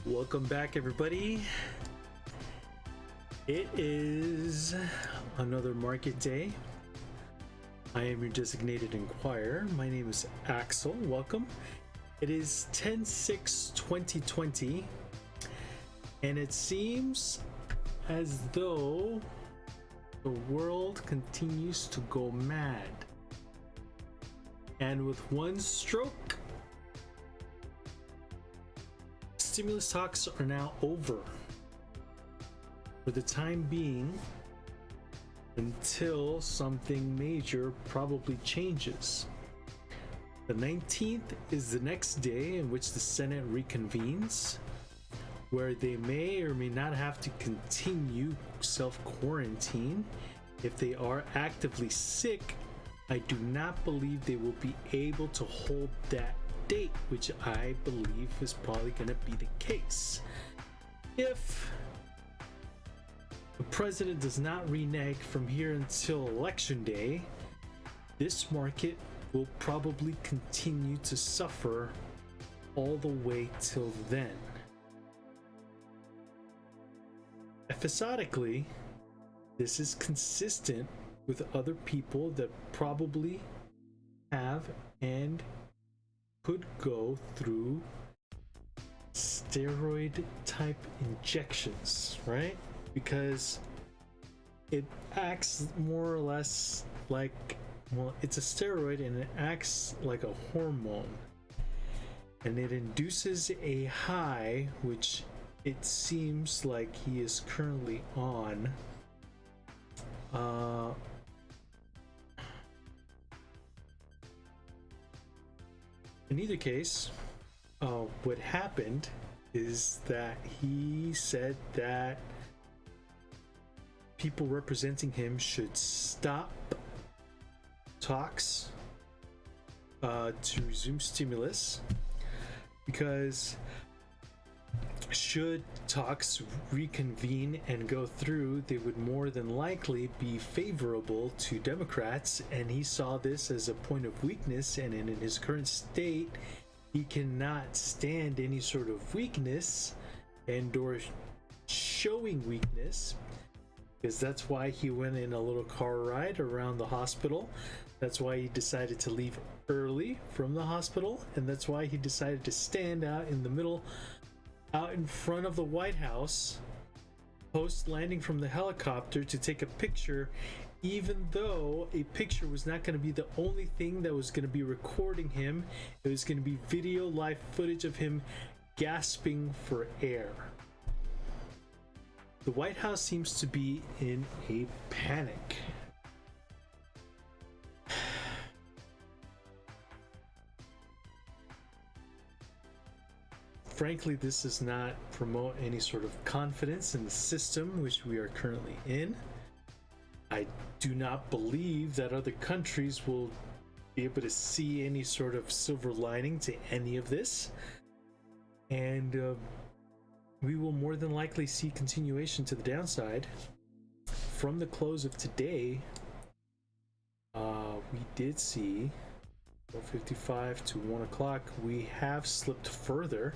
Welcome back, everybody. It is another market day. I am your designated Inquirer. My name is Axel. Welcome. It is 10/6/2020, and it seems as though the world continues to go mad. And with one stroke, stimulus talks are now over for the time being, until something major probably changes. The 19th is the next day in which the Senate reconvenes, where they may or may not have to continue self-quarantine. If they are actively sick, I do not believe they will be able to hold that date, which I believe is probably going to be the case. If the president does not renege from here until election day, this market will probably continue to suffer all the way till then. Episodically, this is consistent with other people that probably have and could go through steroid type injections, right? Because it acts more or less like, well, it's a steroid and it acts like a hormone, and it induces a high, which it seems like he is currently on. In either case, what happened is that he said that people representing him should stop talks to resume stimulus, because should talks reconvene and go through, they would more than likely be favorable to Democrats, and he saw this as a point of weakness, and in his current state he cannot stand any sort of weakness and or showing weakness, because that's why he went in a little car ride around the hospital. That's why he decided to leave early from the hospital, and that's why he decided to stand out in the middle, out in front of the White House post landing from the helicopter to take a picture, even though a picture was not going to be the only thing that was going to be recording him. It was going to be video live footage of him gasping for air. The White House seems to be in a panic. Frankly, this does not promote any sort of confidence in the system which we are currently in. I do not believe that other countries will be able to see any sort of silver lining to any of this. And we will more than likely see continuation to the downside. From the close of today, we did see 4:55 to 1 o'clock, we have slipped further.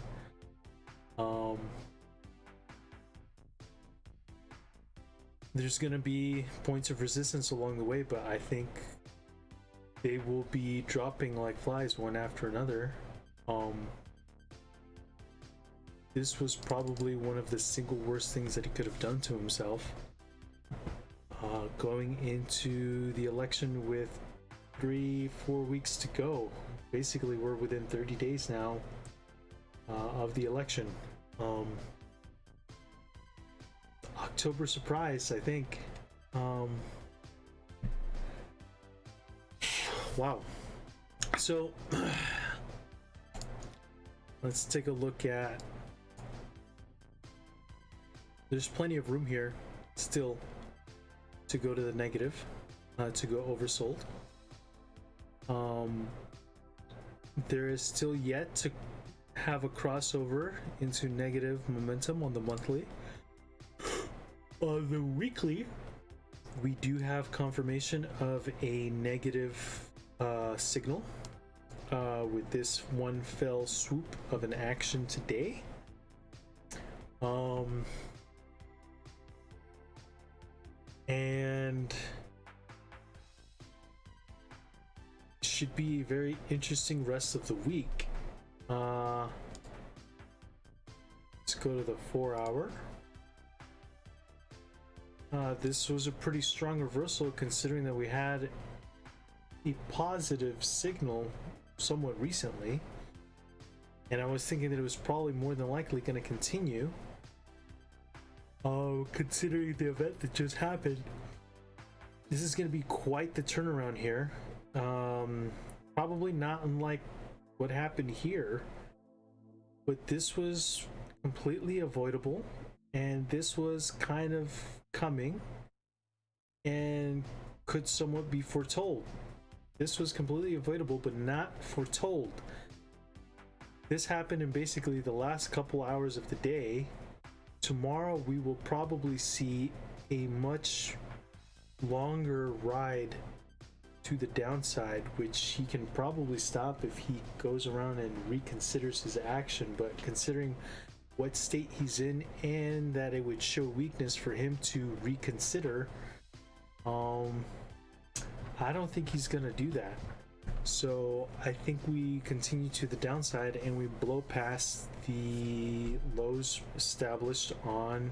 There's going to be points of resistance along the way, but I think they will be dropping like flies one after another. This was probably one of the single worst things that he could have done to himself. Going into the election with 3-4 weeks to go. Basically, we're within 30 days now of the election. October surprise, I think. Wow. So let's take a look at. There's plenty of room here still to go to the negative, to go oversold. There is still yet to have a crossover into negative momentum on the monthly. On the weekly, we do have confirmation of a negative signal with this one fell swoop of an action today. And should be a very interesting rest of the week. Let's go to the 4-hour. This was a pretty strong reversal considering that we had a positive signal somewhat recently, and I was thinking that it was probably more than likely going to continue. Considering the event that just happened, this is going to be quite the turnaround here. Probably not unlike what happened here, but this was completely avoidable, and this was kind of coming and could somewhat be foretold. This was completely avoidable but not foretold. This happened in basically the last couple hours of the day. Tomorrow we will probably see a much longer ride to the downside, which he can probably stop if he goes around and reconsiders his action. But considering what state he's in and that it would show weakness for him to reconsider, I don't think he's gonna do that. So I think we continue to the downside and we blow past the lows established on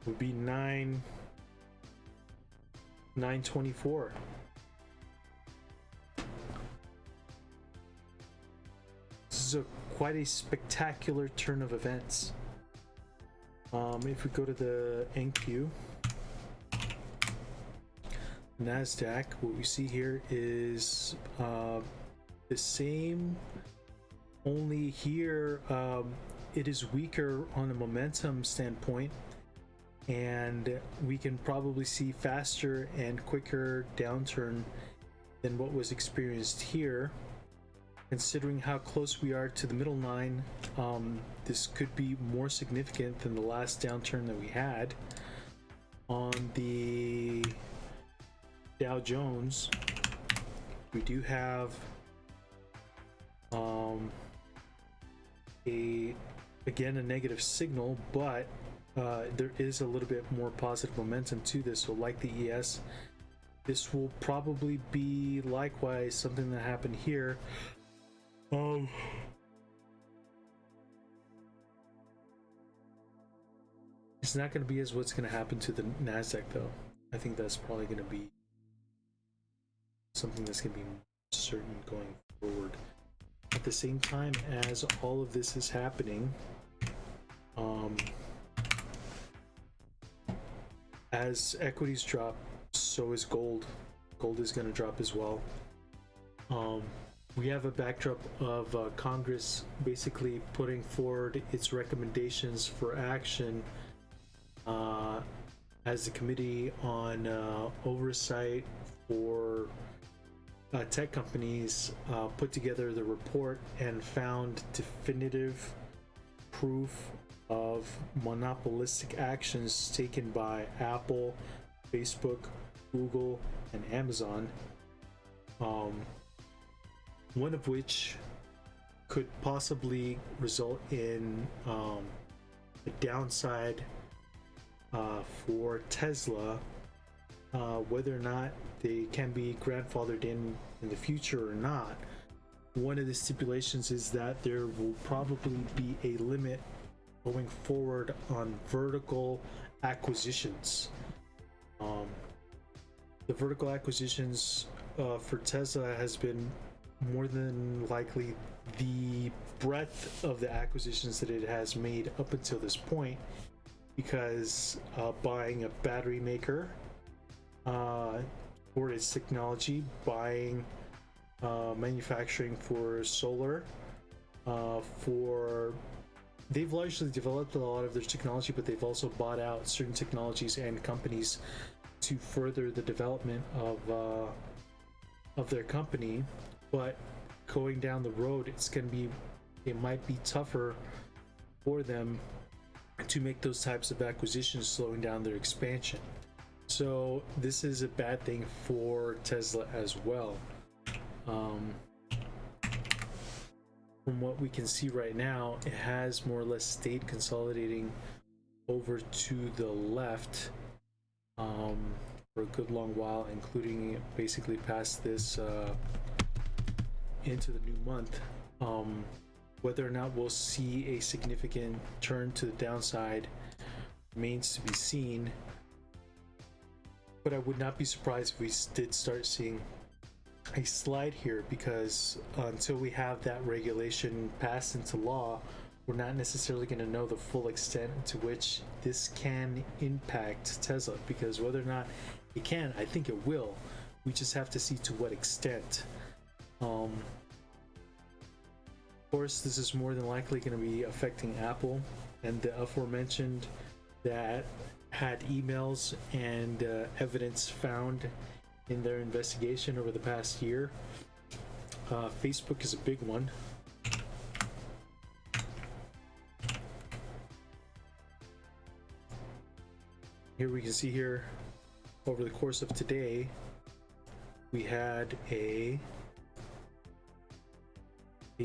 would be 924. This is quite a spectacular turn of events. If we go to the NQ, NASDAQ, what we see here is the same, only here it is weaker on a momentum standpoint, and we can probably see faster and quicker downturn than what was experienced here. Considering how close we are to the middle line, this could be more significant than the last downturn that we had. On the Dow Jones, we do have again a negative signal, but there is a little bit more positive momentum to this. So like the ES, this will probably be likewise something that happened here. It's not going to be as what's going to happen to the NASDAQ though. I think that's probably going to be something that's going to be certain going forward. At the same time as all of this is happening, as equities drop, so is gold. Gold is going to drop as well. We have a backdrop of Congress basically putting forward its recommendations for action as the Committee on Oversight for Tech Companies put together the report and found definitive proof of monopolistic actions taken by Apple, Facebook, Google, and Amazon. One of which could possibly result in a downside for Tesla, whether or not they can be grandfathered in the future or not. One of the stipulations is that there will probably be a limit going forward on vertical acquisitions. The vertical acquisitions for Tesla has been more than likely the breadth of the acquisitions that it has made up until this point, because buying a battery maker for its technology, buying manufacturing for solar, they've largely developed a lot of their technology, but they've also bought out certain technologies and companies to further the development of their company. But going down the road, it might be tougher for them to make those types of acquisitions, slowing down their expansion. So this is a bad thing for Tesla as well. From what we can see right now, it has more or less stayed consolidating over to the left for a good long while, including basically past this into the new month. Whether or not we'll see a significant turn to the downside remains to be seen, but I would not be surprised if we did start seeing a slide here, because until we have that regulation passed into law, we're not necessarily going to know the full extent to which this can impact Tesla. Because whether or not it can, I think it will. We just have to see to what extent. Of course, this is more than likely going to be affecting Apple and the aforementioned that had emails and evidence found in their investigation over the past year. Facebook is a big one. Here we can see here, over the course of today, we had a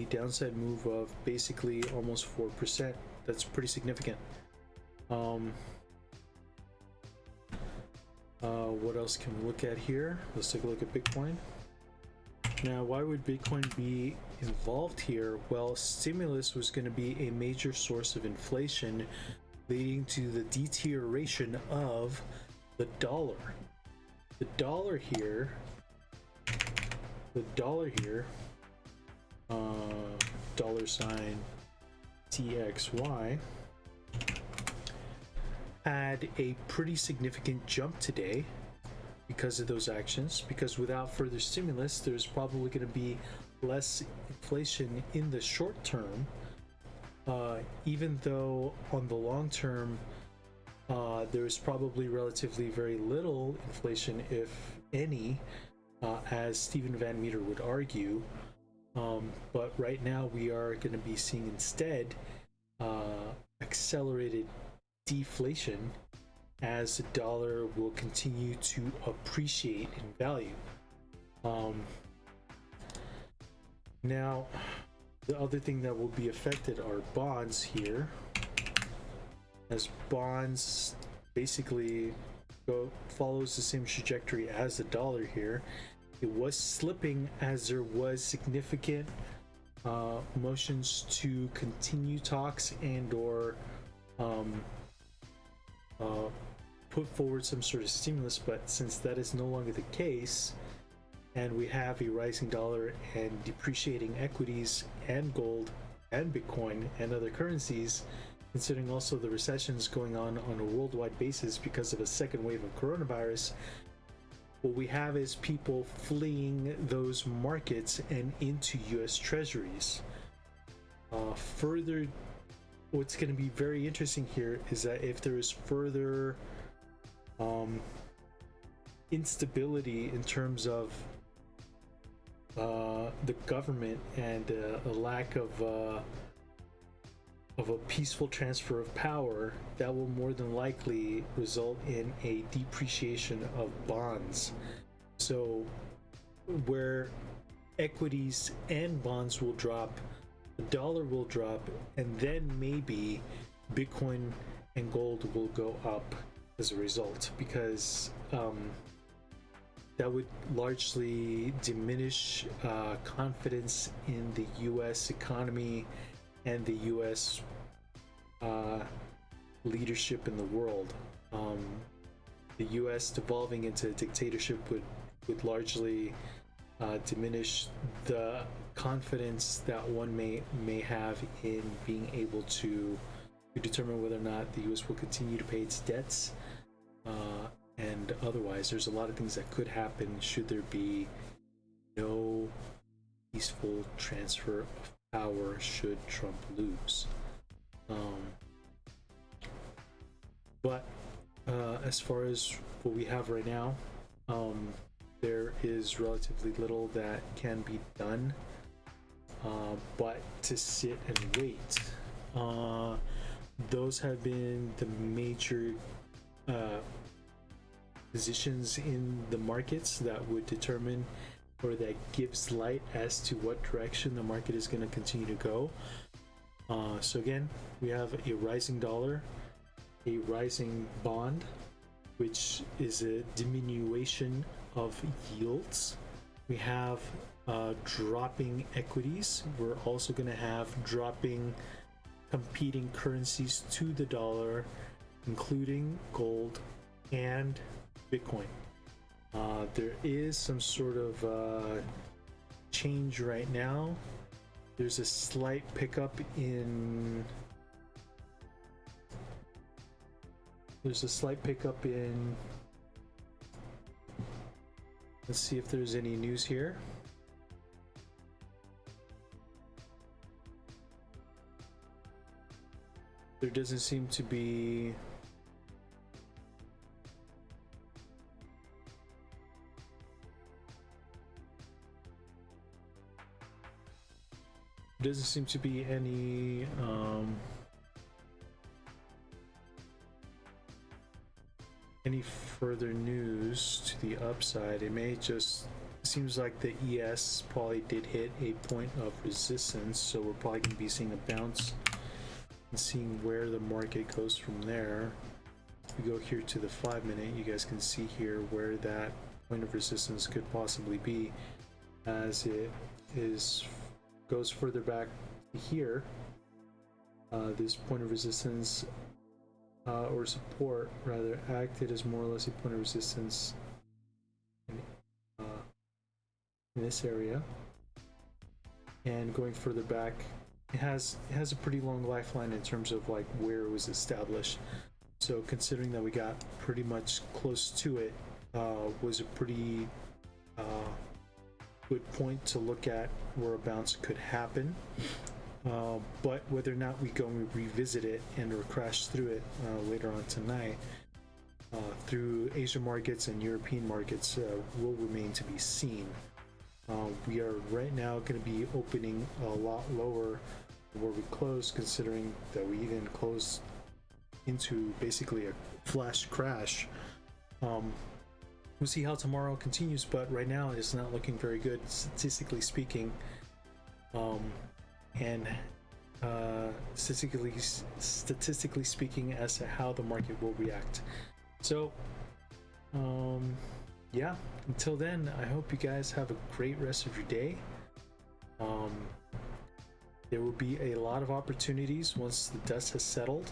downside move of basically almost 4%. That's pretty significant. What else can we look at here? Let's take a look at Bitcoin. Now, why would Bitcoin be involved here? Well, stimulus was going to be a major source of inflation, leading to the deterioration of the dollar. The dollar here, $sign TXY, had a pretty significant jump today because of those actions, because without further stimulus, there's probably going to be less inflation in the short term, even though on the long term, there's probably relatively very little inflation, if any, as Stephen Van Meter would argue. But right now we are going to be seeing instead accelerated deflation as the dollar will continue to appreciate in value. Now, the other thing that will be affected are bonds here, as bonds basically follows the same trajectory as the dollar here. It was slipping as there was significant motions to continue talks and or put forward some sort of stimulus, but since that is no longer the case, and we have a rising dollar and depreciating equities and gold and Bitcoin and other currencies, considering also the recessions going on a worldwide basis because of a second wave of coronavirus, what we have is people fleeing those markets and into US Treasuries. Further, what's going to be very interesting here is that if there is further instability in terms of the government and a lack of a peaceful transfer of power, that will more than likely result in a depreciation of bonds. So where equities and bonds will drop, the dollar will drop, and then maybe Bitcoin and gold will go up as a result, because that would largely diminish confidence in the US economy and the US leadership in the world. The US devolving into a dictatorship would largely diminish the confidence that one may have in being able to determine whether or not the US will continue to pay its debts, and otherwise there's a lot of things that could happen should there be no peaceful transfer of power should Trump lose. But as far as what we have right now, there is relatively little that can be done but to sit and wait. Those have been the major positions in the markets that would determine or that gives light as to what direction the market is going to continue to go. So again, we have a rising dollar, a rising bond, which is a diminution of yields. We have dropping equities. We're also going to have dropping competing currencies to the dollar, including gold and Bitcoin. There is some sort of change right now. There's a slight pickup in let's see if there's any news here. There doesn't seem to be any further news to the upside. It may just seems like the ES probably did hit a point of resistance, so we're probably going to be seeing a bounce and seeing where the market goes from there. If we go here to the 5-minute, you guys can see here where that point of resistance could possibly be, as it goes further back here. This point of resistance or support rather acted as more or less a point of resistance in this area, and going further back, it has a pretty long lifeline in terms of like where it was established. So considering that we got pretty much close to it, was a pretty good point to look at where a bounce could happen. But whether or not we go and revisit it and or crash through it later on tonight through Asian markets and European markets will remain to be seen. We are right now going to be opening a lot lower than where we closed, considering that we even closed into basically a flash crash. We'll see how tomorrow continues, but right now it's not looking very good, statistically speaking. And statistically speaking, as to how the market will react. So yeah, until then, I hope you guys have a great rest of your day. There will be a lot of opportunities once the dust has settled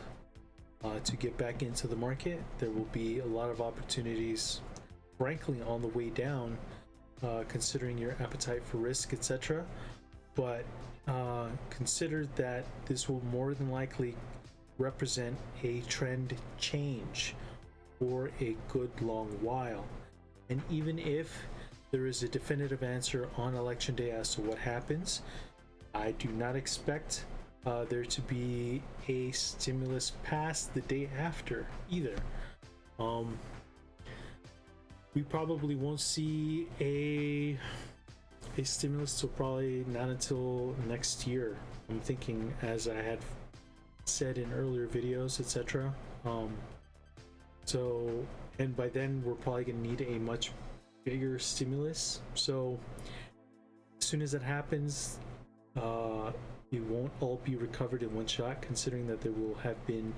to get back into the market. There will be a lot of opportunities, frankly, on the way down, considering your appetite for risk, etc. But consider that this will more than likely represent a trend change for a good long while. And even if there is a definitive answer on election day as to what happens, I do not expect there to be a stimulus passed the day after either. We probably won't see a stimulus till probably not until next year. I'm thinking, as I had said in earlier videos, etc. So, and by then we're probably going to need a much bigger stimulus. So as soon as that happens, it won't all be recovered in one shot, considering that there will have been,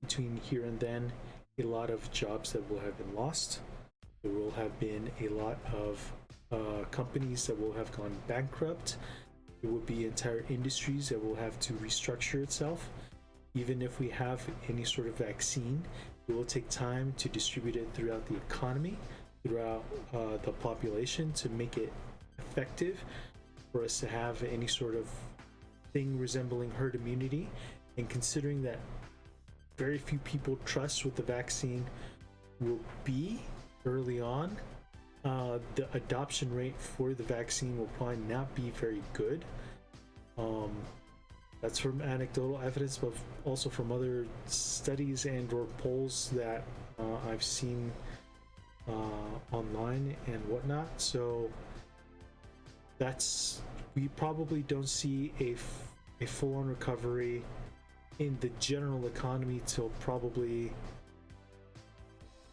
between here and then, a lot of jobs that will have been lost. There will have been a lot of companies that will have gone bankrupt. There will be entire industries that will have to restructure itself. Even if we have any sort of vaccine, it will take time to distribute it throughout the economy, throughout the population, to make it effective for us to have any sort of thing resembling herd immunity. And considering that very few people trust what the vaccine will be early on, the adoption rate for the vaccine will probably not be very good. That's from anecdotal evidence, but also from other studies and or polls that I've seen online and whatnot. So we probably don't see a full-on recovery in the general economy till probably,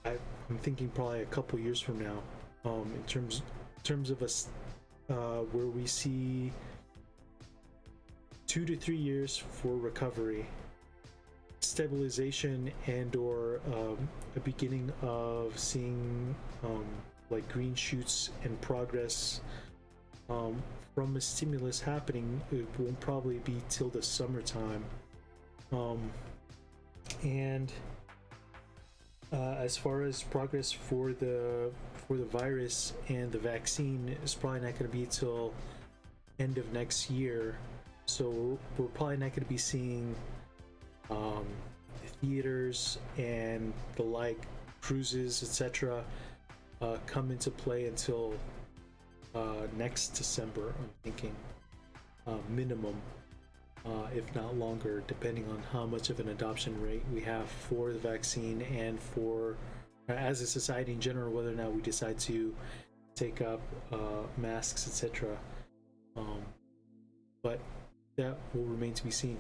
I'm thinking probably a couple years from now. in terms of us, where we see 2 to 3 years for recovery, stabilization, and or a beginning of seeing like green shoots and progress from a stimulus happening. It won't probably be till the summertime. And as far as progress for the virus and the vaccine, is probably not going to be till end of next year. So we're probably not going to be seeing theaters and the like, cruises, etc., come into play until next December, I'm thinking, minimum, if not longer, depending on how much of an adoption rate we have for the vaccine and for, as a society in general, whether or not we decide to take up masks, etc. But that will remain to be seen.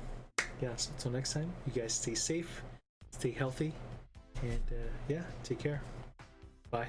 Yes, until next time, you guys stay safe, stay healthy, and yeah, take care. Bye.